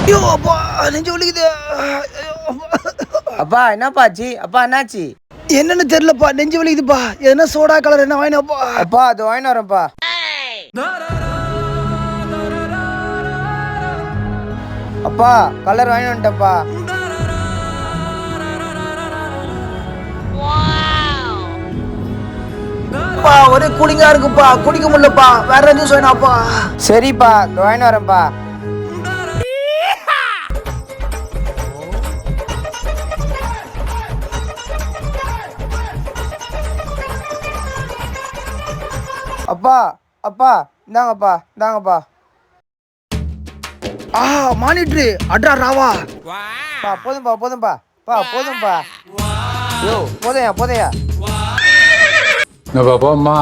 ஐயோ அப்பா நெஞ்சு வலிக்குது. அப்பா என்னப்பா ஆச்சு? அப்பா என்னாச்சு? என்னன்னு தெரியலப்பா, நெஞ்சு வலிக்குதுப்பா. எதனா சோடா கலர் என்ன வாங்கினப்பா. அப்பா அது வாங்கிட்டு வரேன்ப்பா. அப்பா கலர் வாங்கி வந்துட்டப்பா. ஒரே கூலிங்கா இருக்குப்பா, குடிக்க முடியலப்பா. வேற ஜூஸ் வேணாப்பா. சரிப்பா வாங்கிட்டு வரேன்ப்பா. அப்பா அப்பா இந்தாங்கப்பா இந்தாங்கப்பா. மானிட்ரு அட்ரா ராவா. பா போதும்பா போதும்பா பா போதும்பா. யோ போதையா போதையா. போம்மா.